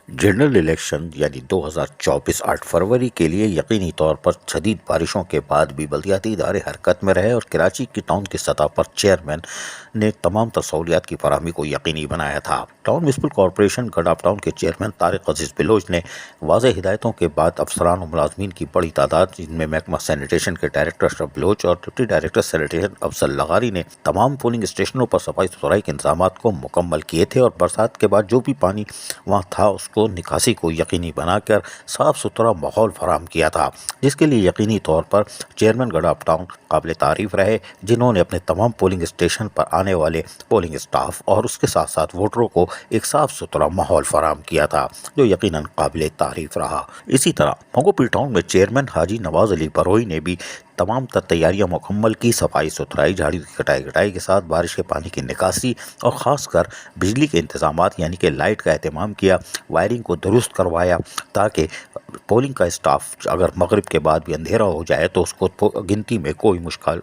General election یعنی 2024 8 فروری کے لیے یقینی طور پر شدید بارشوں کے بعد بھی بلدیاتی ادارے حرکت میں رہے اور کراچی کی ٹاؤن کی سطح پر چیئرمین نے تمام تر سہولیات کی فراہمی کو یقینی بنایا تھا۔ ٹاؤن میونسپل کارپوریشن گڈاف ٹاؤن کے چیئرمین طارق عزیز بلوچ نے واضح ہدایتوں کے بعد افسران و ملازمین کی بڑی تعداد، جن میں محکمہ سینیٹیشن کے ڈائریکٹر اشرف بلوچ اور ڈپٹی ڈائریکٹر سینیٹیشن افضل لغاری نے تمام پولنگ اسٹیشنوں پر صفائی ستھرائی کے انتظامات کو مکمل کیے تھے اور برسات کے بعد جو بھی پانی وہاں تھا اس کو نکاسی کو یقینی بنا کر صاف ستھرا ماحول فراہم کیا تھا، جس کے لیے یقینی طور پر چیئرمین گڈاف ٹاؤن قابل تعریف رہے، جنہوں نے اپنے تمام پولنگ اسٹیشن پر آنے والے پولنگ اسٹاف اور اس کے ساتھ ساتھ ووٹروں کو ایک صاف ستھرا ماحول فراہم کیا تھا، جو یقیناً قابل تعریف رہا۔ اسی طرح مونگو پل ٹاؤن میں چیئرمین حاجی نواز علی بروئی نے بھی تمام تر تیاریاں مکمل کی، صفائی ستھرائی، جھاڑیوں کی کٹائی کے ساتھ بارش کے پانی کی نکاسی اور خاص کر بجلی کے انتظامات یعنی کہ لائٹ کا اہتمام کیا، وائرنگ کو درست کروایا تاکہ پولنگ کا اسٹاف اگر مغرب کے بعد بھی اندھیرا ہو جائے تو اس کو گنتی میں کوئی مشکل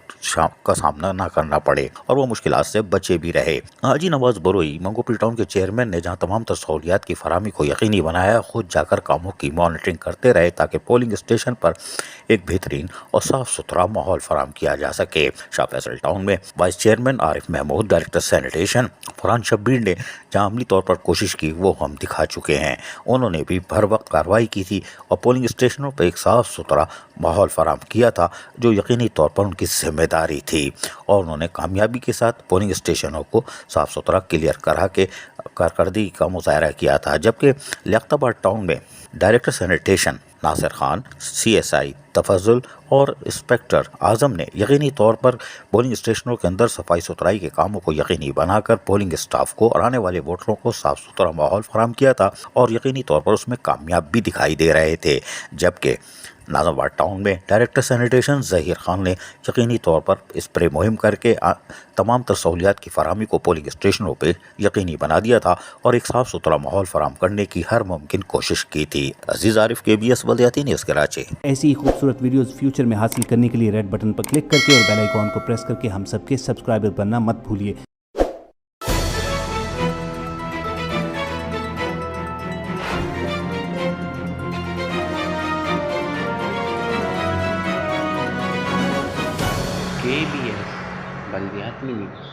کا سامنا نہ کرنا پڑے اور وہ مشکلات سے بچے بھی رہے۔ حاجی نواز بروئی مونگو پل ٹاؤن کے چیئرمین نے جہاں تمام تر سہولیات کی فراہمی کو یقینی بنایا، خود جا کر کاموں کی مانیٹرنگ کرتے رہے تاکہ پولنگ اسٹیشن پر ایک بہترین اور صاف ستھرا ماحول فراہم کیا جا سکے۔ شاہ فیصل ٹاؤن میں وائس چیئرمین عارف محمود، ڈائریکٹر سینیٹیشن فرحان شبیر نے جہاں عملی طور پر کوشش کی وہ ہم دکھا چکے ہیں، انہوں نے بھی بھر وقت کارروائی کی تھی اور پولنگ اسٹیشنوں پر ایک صاف ستھرا ماحول فراہم کیا تھا، جو یقینی طور پر ان کی ذمہ داری تھی، اور انہوں نے کامیابی کے ساتھ پولنگ اسٹیشنوں کو صاف ستھرا کلیئر کرا کے کارکردگی کا مظاہرہ کیا تھا۔ جبکہ لیاقت آباد ٹاؤن میں director sanitation Nasir Khan, C S I Tafazzul اور انسپکٹر اعظم نے یقینی طور پر پولنگ اسٹیشنوں کے اندر صفائی ستھرائی کے کاموں کو یقینی بنا کر پولنگ اسٹاف کو اور آنے والے ووٹروں کو صاف ستھرا ماحول فراہم کیا تھا اور یقینی طور پر اس میں کامیاب بھی دکھائی دے رہے تھے۔ جبکہ ناظم آباد ٹاؤن میں ڈائریکٹر سینیٹیشن ظہیر خان نے یقینی طور پر اسپرے مہم کر کے تمام تر سہولیات کی فراہمی کو پولنگ اسٹیشنوں پہ یقینی بنا دیا تھا اور ایک صاف ستھرا ماحول فراہم کرنے کی ہر ممکن کوشش کی تھی۔ عزیز عارف، KBS بلدیاتی نیوز کراچی۔ ایسی ہی خوبصورت ویڈیوز فیوچر میں حاصل کرنے کے لیے ریڈ بٹن پر کلک کر کے اور بیل آئیکن کو پریس کر کے ہم سب کے سبسکرائبر بننا مت بھولیے۔ KBS بلدیاتی نیوز۔